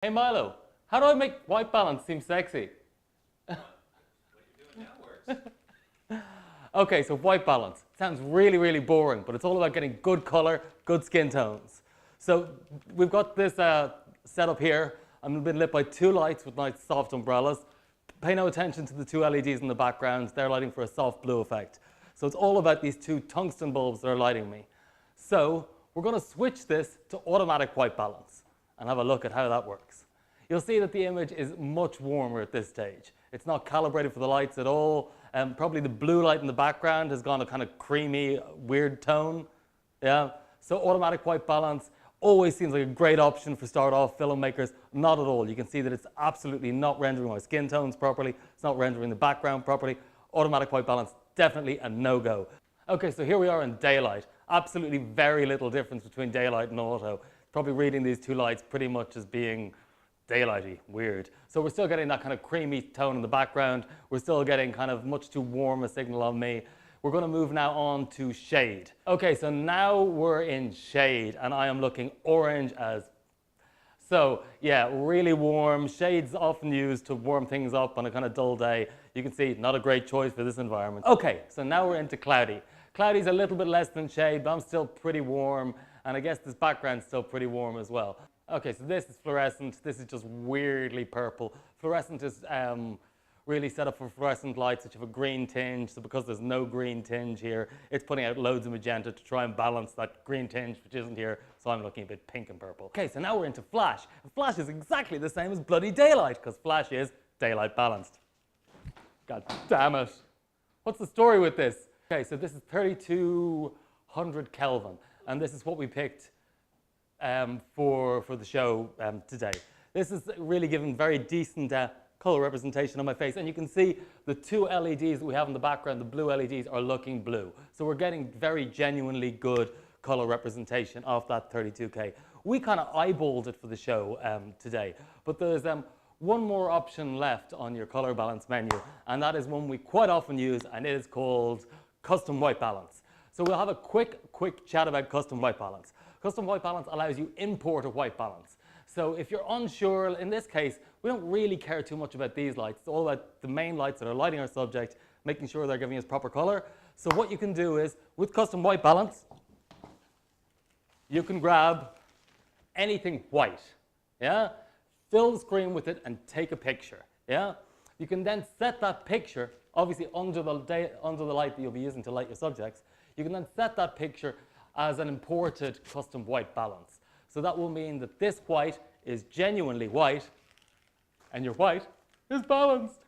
Hey Milo, how do I make white balance seem sexy? What you're doing now works. Okay, so white balance. Sounds really, really boring, but it's all about getting good color, good skin tones. So we've got this setup here. I'm being lit by two lights with nice soft umbrellas. Pay no attention to the two LEDs in the background. They're lighting for a soft blue effect. So it's all about these two tungsten bulbs that are lighting me. So we're going to switch this to automatic white balance and have a look at how that works. You'll see that the image is much warmer at this stage. It's not calibrated for the lights at all. Probably the blue light in the background has gone a kind of creamy, weird tone. Yeah. So automatic white balance always seems like a great option for start-off filmmakers. Not at all. You can see that it's absolutely not rendering my skin tones properly. It's not rendering the background properly. Automatic white balance, definitely a no-go. Okay, so here we are in daylight. Absolutely very little difference between daylight and auto. Probably reading these two lights pretty much as being daylighty, weird. So we're still getting that kind of creamy tone in the background. We're still getting kind of much too warm a signal on me. We're going to move now on to shade. Okay, so now we're in shade and I am looking orange as... So yeah, really warm. Shade's often used to warm things up on a kind of dull day. You can see, not a great choice for this environment. Okay, so now we're into cloudy. Cloudy's a little bit less than shade, but I'm still pretty warm. And I guess this background's still pretty warm as well. Okay, so this is fluorescent. This is just weirdly purple. Fluorescent is really set up for fluorescent lights which have a green tinge. So because there's no green tinge here, it's putting out loads of magenta to try and balance that green tinge which isn't here. So I'm looking a bit pink and purple. Okay, so now we're into flash. And flash is exactly the same as bloody daylight because flash is daylight balanced. God damn it. What's the story with this? Okay, so this is 3200 Kelvin. And this is what we picked for the show today. This is really giving very decent color representation on my face. And you can see the two LEDs that we have in the background, the blue LEDs, are looking blue. So we're getting very genuinely good color representation of that 32K. We kind of eyeballed it for the show today. But there's one more option left on your color balance menu. And that is one we quite often use, and it is called custom white balance. So we'll have a quick chat about custom white balance. Custom white balance allows you import a white balance. So if you're unsure, in this case, we don't really care too much about these lights. It's all about the main lights that are lighting our subject, making sure they're giving us proper color. So what you can do is, with custom white balance, you can grab anything white, yeah? Fill the screen with it and take a picture, yeah? You can then set that picture, obviously under the light that you'll be using to light your subjects. You can then set that picture as an imported custom white balance. So that will mean that this white is genuinely white and your white is balanced.